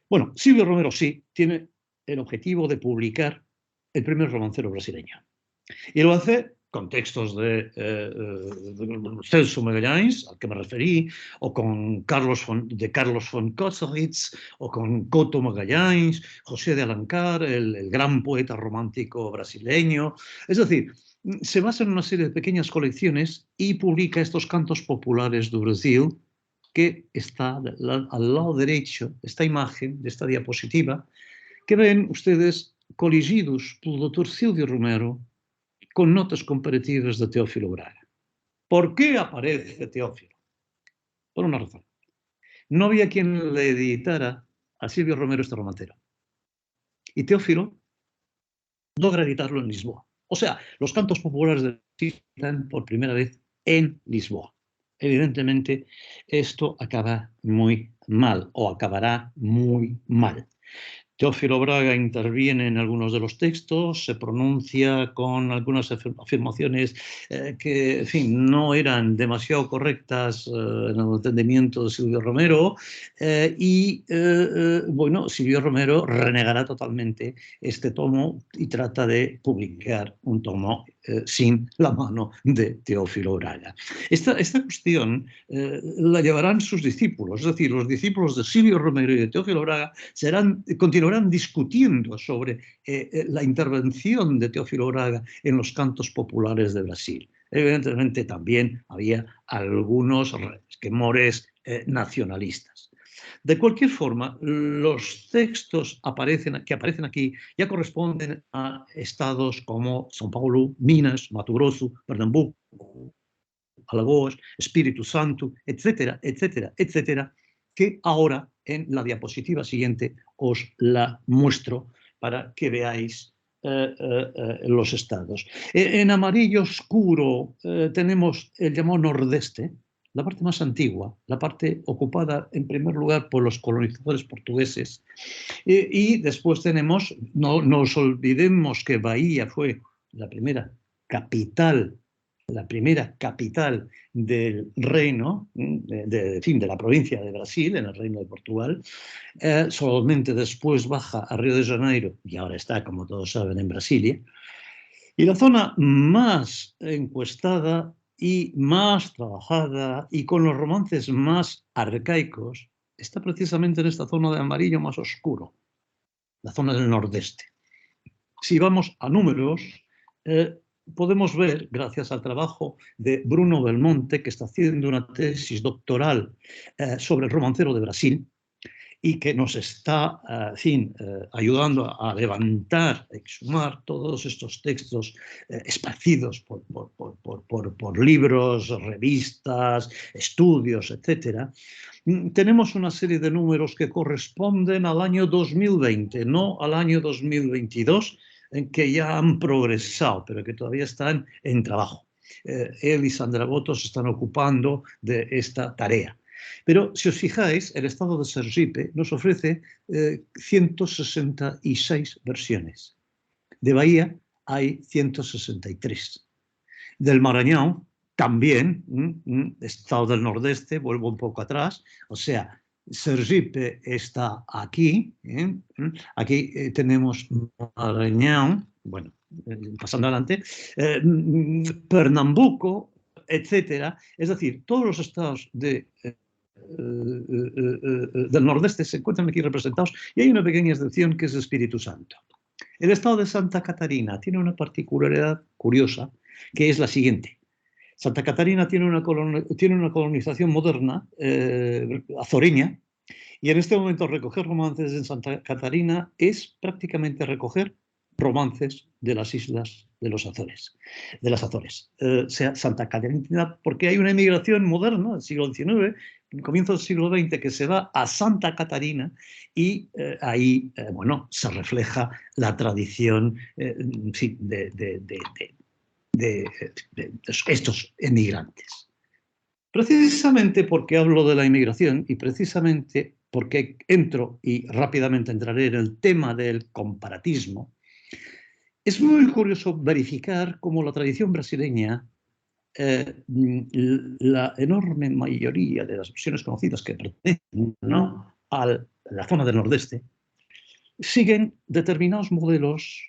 Bueno, Silvio Romero sí tiene el objetivo de publicar el primer romancero brasileño. Y lo hace con textos de Celso Magalhães, al que me referí, o con Carlos von Clausewitz, o con Couto Magalhães, José de Alencar, el gran poeta romántico brasileño. Es decir, se basa en una serie de pequeñas colecciones y publica estos cantos populares de Brasil, que está al lado derecho, esta imagen de esta diapositiva, que ven ustedes coligidos por el doctor Silvio Romero con notas comparativas de Teófilo Braga. ¿Por qué aparece Teófilo? Por una razón. No había quien le editara a Silvio Romero este romancero. Y Teófilo logra editarlo en Lisboa. O sea, los cantos populares de Brasil están por primera vez en Lisboa. Evidentemente, esto acaba muy mal, o acabará muy mal. Teófilo Braga interviene en algunos de los textos, se pronuncia con algunas afirmaciones que, en fin, no eran demasiado correctas en el entendimiento de Silvio Romero bueno, Silvio Romero renegará totalmente este tomo y trata de publicar un tomo sin la mano de Teófilo Braga. Esta cuestión la llevarán sus discípulos, es decir, los discípulos de Silvio Romero y de Teófilo Braga continuarán discutiendo sobre la intervención de Teófilo Braga en los cantos populares de Brasil. Evidentemente también había algunos resquemores nacionalistas. De cualquier forma, los textos que aparecen aquí ya corresponden a estados como São Paulo, Minas, Mato Grosso, Pernambuco, Alagoas, Espíritu Santo, etcétera, etcétera, etcétera, que ahora en la diapositiva siguiente os la muestro para que veáis los estados. En amarillo oscuro tenemos el llamado Nordeste, la parte más antigua, la parte ocupada en primer lugar por los colonizadores portugueses. Y después tenemos, no nos olvidemos que Bahía fue la primera capital del reino, de la provincia de Brasil, en el reino de Portugal. Solamente después baja a Río de Janeiro y ahora está, como todos saben, en Brasilia. Y la zona más encuestada y más trabajada y con los romances más arcaicos está precisamente en esta zona de amarillo más oscuro, la zona del nordeste. Si vamos a números, podemos ver, gracias al trabajo de Bruno Belmonte, que está haciendo una tesis doctoral sobre el romancero de Brasil y que nos está, ayudando a levantar, a exhumar todos estos textos esparcidos por libros, revistas, estudios, etc. Tenemos una serie de números que corresponden al año 2020, no al año 2022, en que ya han progresado, pero que todavía están en trabajo. Él y Sandra Boto se están ocupando de esta tarea. Pero si os fijáis, el estado de Sergipe nos ofrece 166 versiones. De Bahía hay 163. Del Maranhão también, estado del nordeste, vuelvo un poco atrás, o sea, Sergipe está aquí, aquí tenemos Maranhão, bueno, pasando adelante, Pernambuco, etcétera. Es decir, todos los estados del nordeste se encuentran aquí representados y hay una pequeña excepción que es Espíritu Santo. El estado de Santa Catarina tiene una particularidad curiosa, que es la siguiente. Santa Catarina tiene una colonización moderna, azoreña, y en este momento recoger romances en Santa Catarina es prácticamente recoger romances de las islas de los Azores, de las Azores. Sea Santa Catarina, porque hay una emigración moderna del siglo XIX, comienzo del siglo XX, que se va a Santa Catarina y ahí, bueno, se refleja la tradición de estos emigrantes. Precisamente porque hablo de la inmigración y precisamente porque entro, y rápidamente entraré en el tema del comparatismo, es muy curioso verificar cómo la tradición brasileña, la enorme mayoría de las versiones conocidas que pertenecen, ¿no?, a la zona del Nordeste, siguen determinados modelos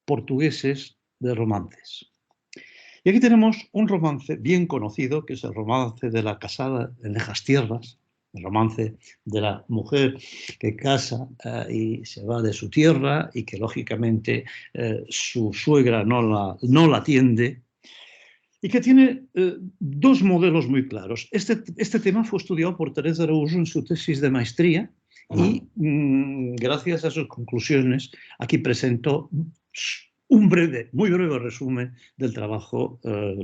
portugueses de romances. Y aquí tenemos un romance bien conocido, que es el romance de la casada en lejas tierras, el romance de la mujer que casa y se va de su tierra y que lógicamente su suegra no la atiende, y que tiene dos modelos muy claros. Este tema fue estudiado por Teresa Araújo en su tesis de maestría y gracias a sus conclusiones aquí presento un muy breve resumen del trabajo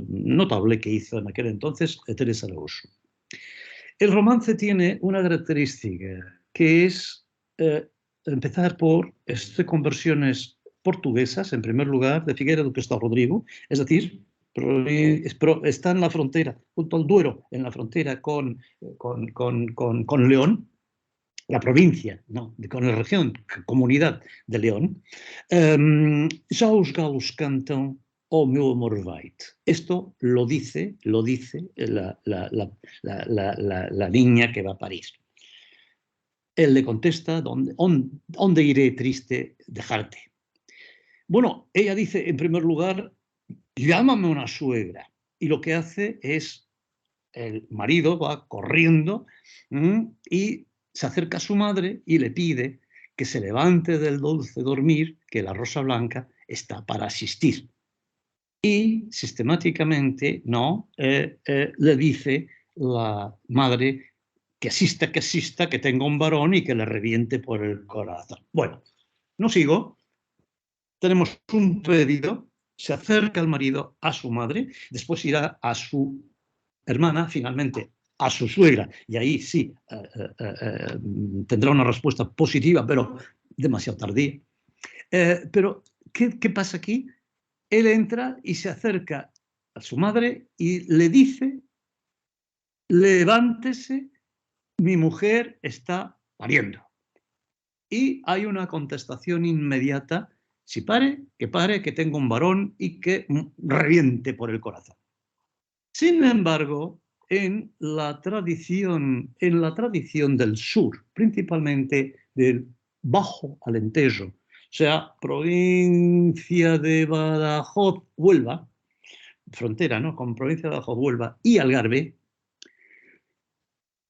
notable que hizo en aquel entonces Teresa Araújo. El romance tiene una característica que es empezar por conversiones portuguesas, en primer lugar, de Figueiredo que está Rodrigo, es decir, está en la frontera, junto al Duero, en la frontera con León, la provincia, no, con la región, comunidad de León. Já os galos cantam, oh meu amor vai-te. Esto lo dice la niña que va a París. Él le contesta, ¿dónde iré triste dejarte? Bueno, ella dice, en primer lugar, llámame una suegra. Y lo que hace es, el marido va corriendo y se acerca a su madre y le pide que se levante del dulce dormir, que la rosa blanca está para asistir. Y sistemáticamente no le dice la madre que asista, que tenga un varón y que le reviente por el corazón. Bueno, no sigo. Tenemos un pedido, se acerca el marido a su madre, después irá a su hermana, finalmente a su suegra, y ahí sí tendrá una respuesta positiva, pero demasiado tardía. Pero, ¿qué pasa aquí? Él entra y se acerca a su madre y le dice, levántese, mi mujer está pariendo. Y hay una contestación inmediata, si pare, que tengo un varón y que reviente por el corazón. Sin embargo, en la tradición del sur, principalmente del Bajo Alentejo, o sea, provincia de Badajoz, Huelva, frontera, ¿no?, con provincia de Badajoz, Huelva y Algarve,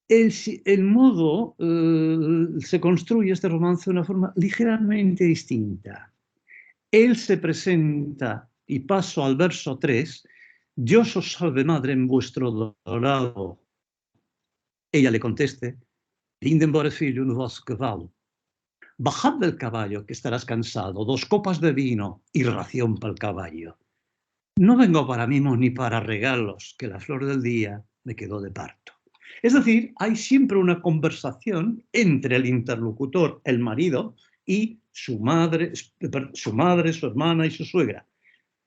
el modo se construye este romance de una forma ligeramente distinta. Él se presenta, y paso al verso 3, Dios os salve madre en vuestro dorado. Ella le conteste, vinde embora filho no vosso cavalo. Bajad del caballo que estarás cansado, 2 copas de vino y ración para el caballo. No vengo para mimos ni para regalos, que la flor del día me quedó de parto. Es decir, hay siempre una conversación entre el interlocutor, el marido, y su madre, su hermana y su suegra.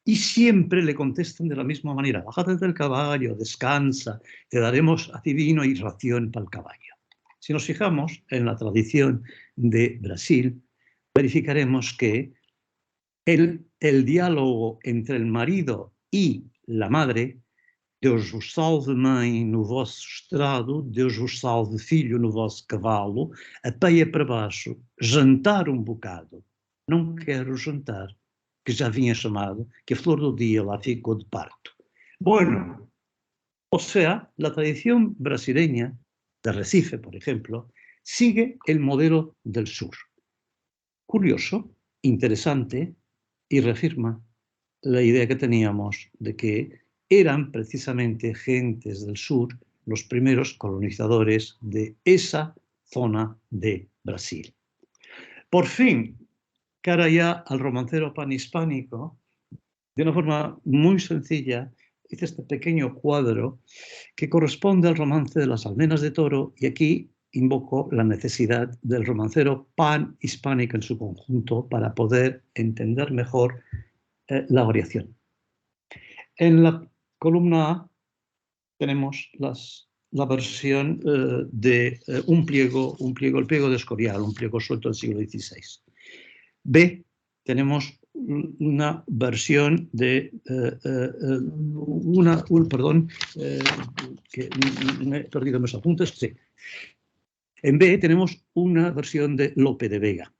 Y siempre le contestan de la misma manera, bájate del caballo, descansa, te daremos a ti vino y ración para el caballo. Si nos fijamos en la tradición de Brasil, verificaremos que el diálogo entre el marido y la madre, Deus vos salve mãe no vosso estrado, Deus vos salve filho no vosso cavalo, a peia para baixo, jantar um bocado. Não quero jantar, que já vinha chamado, que a flor do dia lá ficou de parto. Bueno, o sea, la tradición brasileña de Recife, por ejemplo, sigue el modelo del sur. Curioso, interesante, y reafirma la idea que teníamos de que eran precisamente gentes del sur los primeros colonizadores de esa zona de Brasil. Por fin, cara ya al romancero panhispánico, de una forma muy sencilla, hice este pequeño cuadro que corresponde al romance de las almenas de toro, y aquí invoco la necesidad del romancero panhispánico en su conjunto para poder entender mejor la variación. En la columna A tenemos la versión de un pliego, el pliego de Escorial, un pliego suelto del siglo XVI. B, tenemos una versión de que me he perdido mis apuntes. Sí. En B tenemos una versión de Lope de Vega,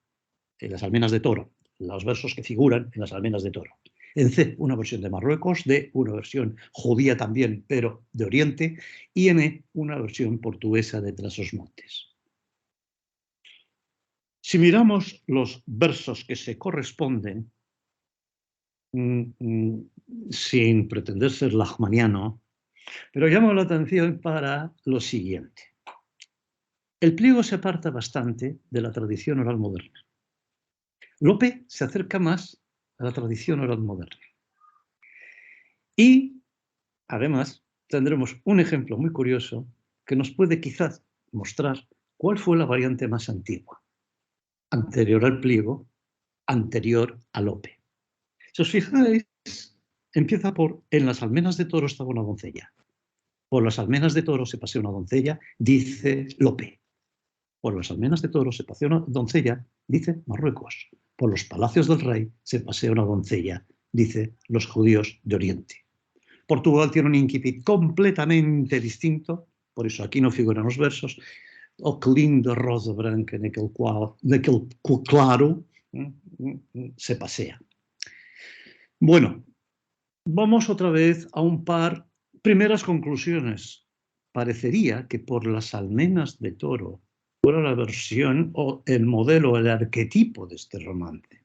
en las Almenas de Toro, los versos que figuran en las Almenas de Toro. En C, una versión de Marruecos, D, una versión judía también, pero de Oriente, y en E, una versión portuguesa de Tras os Montes. Si miramos los versos que se corresponden, sin pretender ser lachmaniano, pero llamo la atención para lo siguiente. El pliego se aparta bastante de la tradición oral moderna. Lope se acerca más a la tradición oral moderna. Y, además, tendremos un ejemplo muy curioso que nos puede quizás mostrar cuál fue la variante más antigua, anterior al pliego, anterior a Lope. Si os fijáis, empieza por en las Almenas de Toro estaba una doncella. Por las Almenas de Toro se pasea una doncella, dice Lope. Por las Almenas de Toro se pasea una doncella, dice Marruecos. Por los palacios del rey se pasea una doncella, dice los judíos de Oriente. Portugal tiene un incipit completamente distinto, por eso aquí no figuran los versos. O que linda rosa branca naquele claro se pasea. Bueno, vamos otra vez a un par primeras conclusiones. Parecería que por las Almenas de Toro fuera la versión o el modelo, el arquetipo de este romance.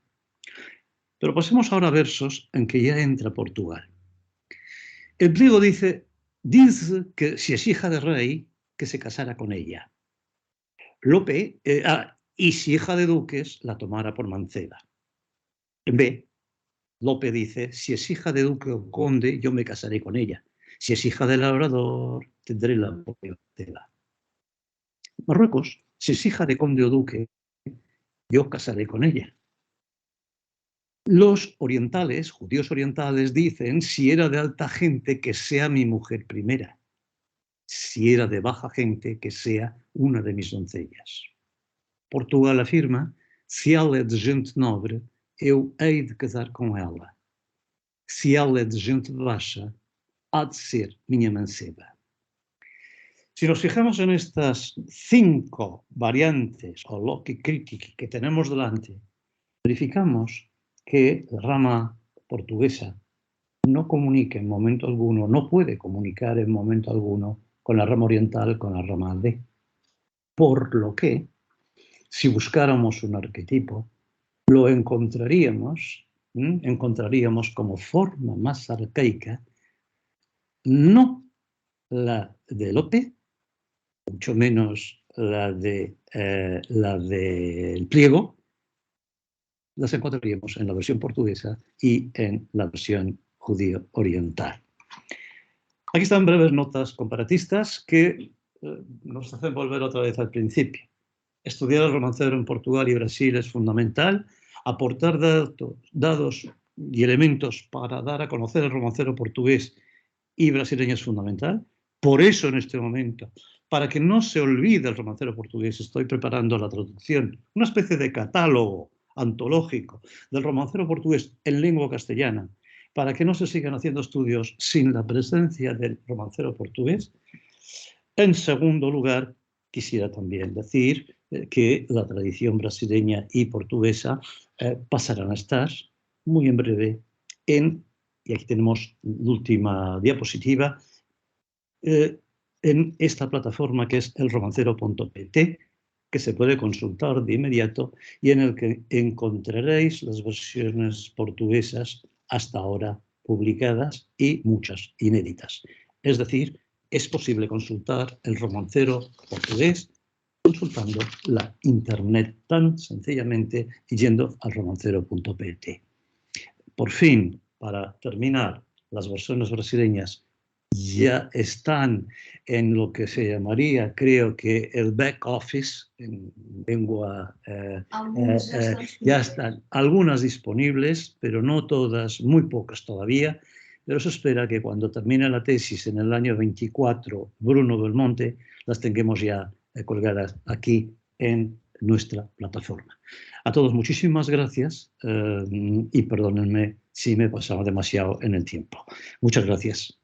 Pero pasemos ahora a versos en que ya entra Portugal. El pliego dice que si es hija de rey, que se casara con ella. Lope, y si hija de duques, la tomara por manceba. En B, Lope dice, si es hija de duque o conde, yo me casaré con ella. Si es hija de labrador, tendré la manceba. Marruecos, si es hija de conde o duque, yo casaré con ella. Los orientales, judíos orientales, dicen, si era de alta gente, que sea mi mujer primera. Si era de baja gente, que sea una de mis doncellas. Portugal afirma, se ela é de gente nobre, eu hei de casar com ela. Se ela é de gente baixa, há de ser minha manceba. Si nos fijamos en estas 5 variantes o loci critici que tenemos delante, verificamos que la rama portuguesa no comunica en momento alguno, no puede comunicar en momento alguno con la rama oriental, con la rama D. Por lo que, si buscáramos un arquetipo, lo encontraríamos como forma más arcaica, no la de Lope, mucho menos la del pliego, las encontraríamos en la versión portuguesa y en la versión judío oriental. Aquí están breves notas comparatistas que nos hacen volver otra vez al principio. Estudiar el romancero en Portugal y Brasil es fundamental. Aportar datos y elementos para dar a conocer el romancero portugués y brasileño es fundamental. Por eso, en este momento, para que no se olvide el romancero portugués, estoy preparando la traducción, una especie de catálogo antológico del romancero portugués en lengua castellana, para que no se sigan haciendo estudios sin la presencia del romancero portugués. En segundo lugar, quisiera también decir que la tradición brasileña y portuguesa pasarán a estar muy en breve y aquí tenemos la última diapositiva, en esta plataforma que es elromancero.pt, que se puede consultar de inmediato y en el que encontraréis las versiones portuguesas hasta ahora publicadas y muchas inéditas. Es decir, es posible consultar el romancero portugués consultando la internet tan sencillamente y yendo al romancero.pt. Por fin, para terminar, las versiones brasileñas ya están en lo que se llamaría, creo que el back office, en lengua, ya están algunas disponibles, pero no todas, muy pocas todavía. pero se espera que cuando termine la tesis en el año 24, Bruno Belmonte, las tengamos ya colgadas aquí en nuestra plataforma. A todos muchísimas gracias y perdónenme si me he pasado demasiado en el tiempo. Muchas gracias.